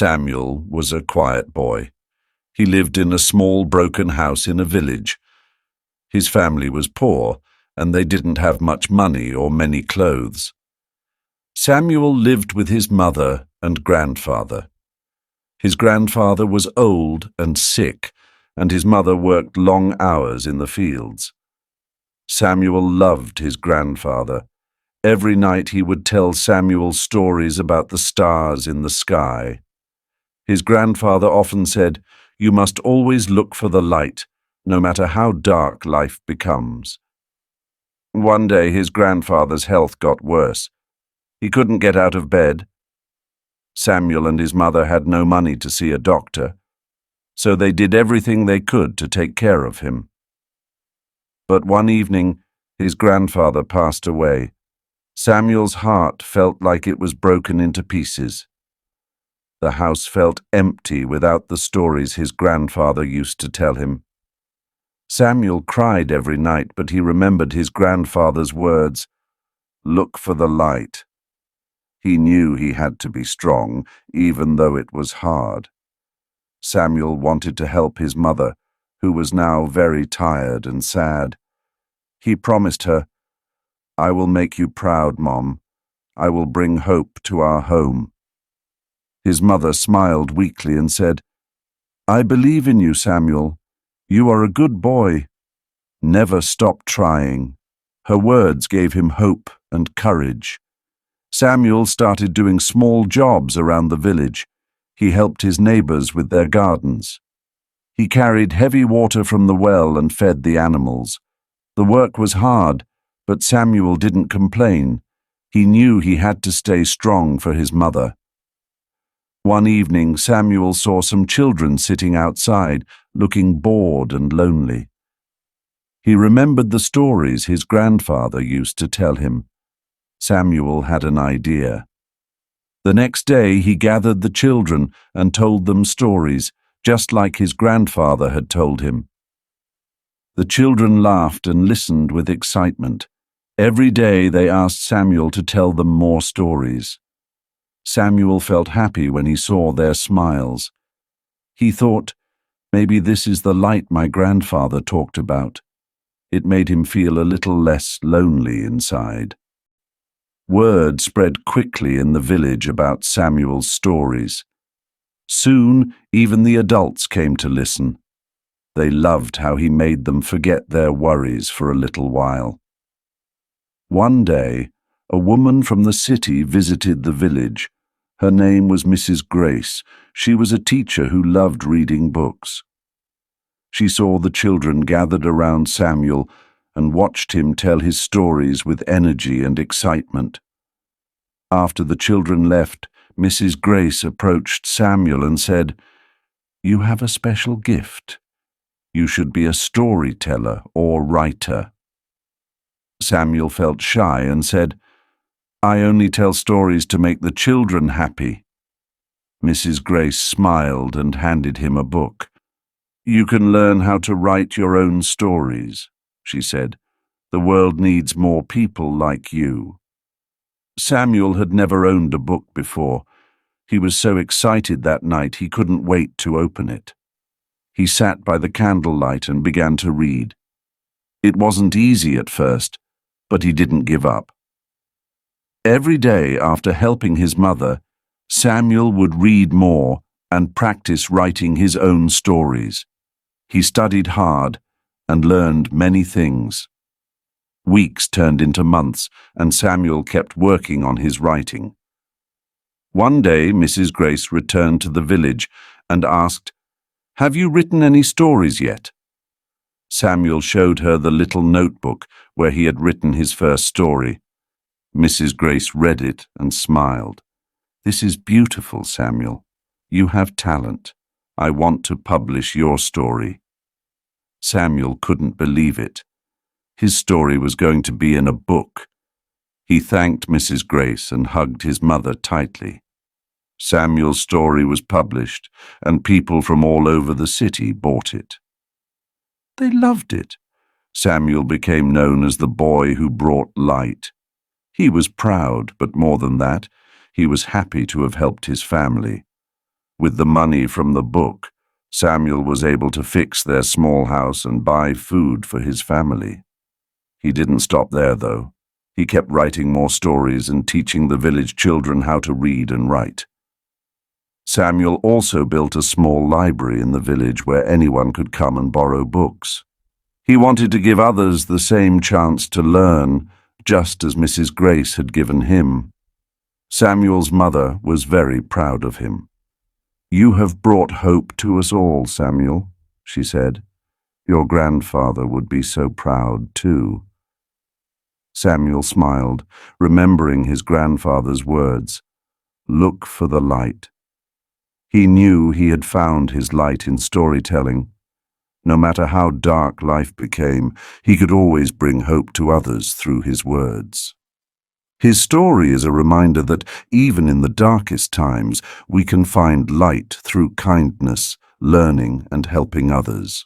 Samuel was a quiet boy. He lived in a small broken house in a village. His family was poor, and they didn't have much money or many clothes. Samuel lived with his mother and grandfather. His grandfather was old and sick, and his mother worked long hours in the fields. Samuel loved his grandfather. Every night he would tell Samuel stories about the stars in the sky. His grandfather often said, "You must always look for the light, no matter how dark life becomes." One day his grandfather's health got worse. He couldn't get out of bed. Samuel and his mother had no money to see a doctor, so they did everything they could to take care of him. But one evening, his grandfather passed away. Samuel's heart felt like it was broken into pieces. The house felt empty without the stories his grandfather used to tell him. Samuel cried every night, but he remembered his grandfather's words, "Look for the light." He knew he had to be strong, even though it was hard. Samuel wanted to help his mother, who was now very tired and sad. He promised her, "I will make you proud, Mom. I will bring hope to our home." His mother smiled weakly and said, "I believe in you, Samuel. You are a good boy. Never stop trying." Her words gave him hope and courage. Samuel started doing small jobs around the village. He helped his neighbors with their gardens. He carried heavy water from the well and fed the animals. The work was hard, but Samuel didn't complain. He knew he had to stay strong for his mother. One evening, Samuel saw some children sitting outside, looking bored and lonely. He remembered the stories his grandfather used to tell him. Samuel had an idea. The next day, he gathered the children and told them stories, just like his grandfather had told him. The children laughed and listened with excitement. Every day they asked Samuel to tell them more stories. Samuel felt happy when he saw their smiles. He thought, maybe this is the light my grandfather talked about. It made him feel a little less lonely inside. Word spread quickly in the village about Samuel's stories. Soon, even the adults came to listen. They loved how he made them forget their worries for a little while. One day, a woman from the city visited the village. Her name was Mrs. Grace. She was a teacher who loved reading books. She saw the children gathered around Samuel and watched him tell his stories with energy and excitement. After the children left, Mrs. Grace approached Samuel and said, "You have a special gift. You should be a storyteller or writer." Samuel felt shy and said, "I only tell stories to make the children happy." Mrs. Grace smiled and handed him a book. "You can learn how to write your own stories," she said. "The world needs more people like you." Samuel had never owned a book before. He was so excited that night he couldn't wait to open it. He sat by the candlelight and began to read. It wasn't easy at first, but he didn't give up. Every day after helping his mother, Samuel would read more and practice writing his own stories. He studied hard and learned many things. Weeks turned into months, and Samuel kept working on his writing. One day, Mrs. Grace returned to the village and asked, "Have you written any stories yet?" Samuel showed her the little notebook where he had written his first story. Mrs. Grace read it and smiled. "This is beautiful, Samuel. You have talent. I want to publish your story." Samuel couldn't believe it. His story was going to be in a book. He thanked Mrs. Grace and hugged his mother tightly. Samuel's story was published, and people from all over the city bought it. They loved it. Samuel became known as the boy who brought light. He was proud, but more than that, he was happy to have helped his family. With the money from the book, Samuel was able to fix their small house and buy food for his family. He didn't stop there, though. He kept writing more stories and teaching the village children how to read and write. Samuel also built a small library in the village where anyone could come and borrow books. He wanted to give others the same chance to learn, just as Mrs. Grace had given him. Samuel's mother was very proud of him. "You have brought hope to us all, Samuel," she said. "Your grandfather would be so proud, too." Samuel smiled, remembering his grandfather's words, "Look for the light." He knew he had found his light in storytelling. No matter how dark life became, he could always bring hope to others through his words. His story is a reminder that even in the darkest times, we can find light through kindness, learning, and helping others.